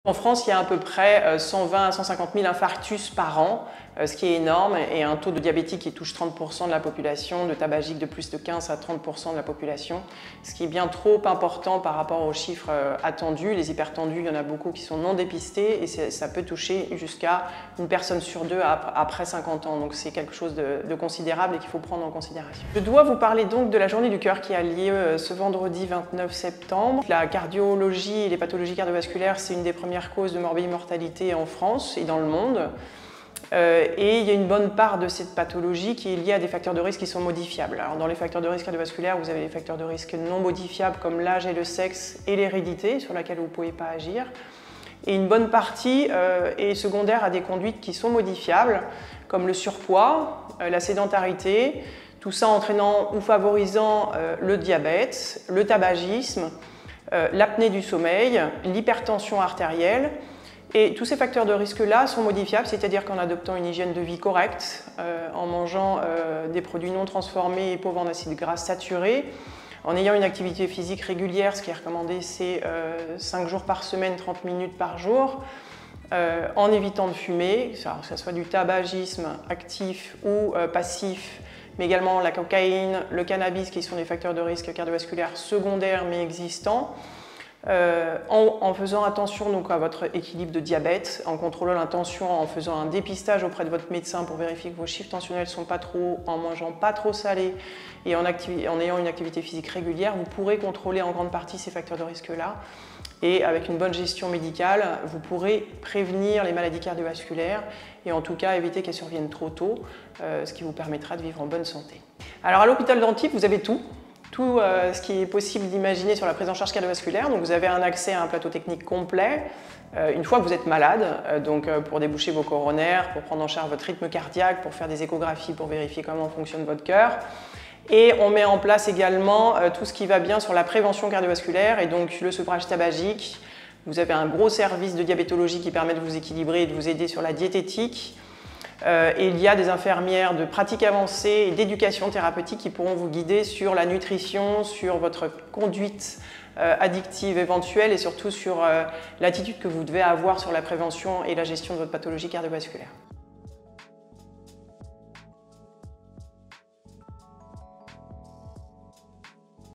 En France, il y a à peu près 120 à 150 000 infarctus par an, ce qui est énorme, et un taux de diabétique qui touche 30% de la population, de tabagique de plus de 15 à 30% de la population, ce qui est bien trop important par rapport aux chiffres attendus. Les hypertendus, il y en a beaucoup qui sont non dépistés et ça peut toucher jusqu'à une personne sur deux après 50 ans. Donc c'est quelque chose de considérable et qu'il faut prendre en considération. Je dois vous parler donc de la journée du cœur qui a lieu ce vendredi 29 septembre. La cardiologie et les pathologies cardiovasculaires, c'est une des premières causes de morbi-mortalité en France et dans le monde. Et il y a une bonne part de cette pathologie qui est liée à des facteurs de risque qui sont modifiables. Alors dans les facteurs de risque cardiovasculaires, vous avez les facteurs de risque non modifiables comme l'âge et le sexe et l'hérédité sur laquelle vous ne pouvez pas agir. Et une bonne partie est secondaire à des conduites qui sont modifiables comme le surpoids, la sédentarité, tout ça entraînant ou favorisant le diabète, le tabagisme, l'apnée du sommeil, l'hypertension artérielle. Et tous ces facteurs de risque-là sont modifiables, c'est-à-dire qu'en adoptant une hygiène de vie correcte, en mangeant des produits non transformés et pauvres en acides gras saturés, en ayant une activité physique régulière, ce qui est recommandé, c'est 5 jours par semaine, 30 minutes par jour, en évitant de fumer, que ce soit du tabagisme actif ou passif, mais également la cocaïne, le cannabis, qui sont des facteurs de risque cardiovasculaire secondaires mais existants. En faisant attention donc à votre équilibre de diabète, en contrôlant la tension, en faisant un dépistage auprès de votre médecin pour vérifier que vos chiffres tensionnels ne sont pas trop hauts, en mangeant pas trop salé et en ayant une activité physique régulière, vous pourrez contrôler en grande partie ces facteurs de risque-là. Et avec une bonne gestion médicale, vous pourrez prévenir les maladies cardiovasculaires et en tout cas éviter qu'elles surviennent trop tôt, ce qui vous permettra de vivre en bonne santé. Alors à l'hôpital d'Antibes, vous avez tout ce qui est possible d'imaginer sur la prise en charge cardiovasculaire. Donc vous avez un accès à un plateau technique complet une fois que vous êtes malade, donc pour déboucher vos coronaires, pour prendre en charge votre rythme cardiaque, pour faire des échographies, pour vérifier comment fonctionne votre cœur. Et on met en place également tout ce qui va bien sur la prévention cardiovasculaire et donc le sevrage tabagique. Vous avez un gros service de diabétologie qui permet de vous équilibrer et de vous aider sur la diététique. Et il y a des infirmières de pratique avancée et d'éducation thérapeutique qui pourront vous guider sur la nutrition, sur votre conduite addictive éventuelle et surtout sur l'attitude que vous devez avoir sur la prévention et la gestion de votre pathologie cardiovasculaire.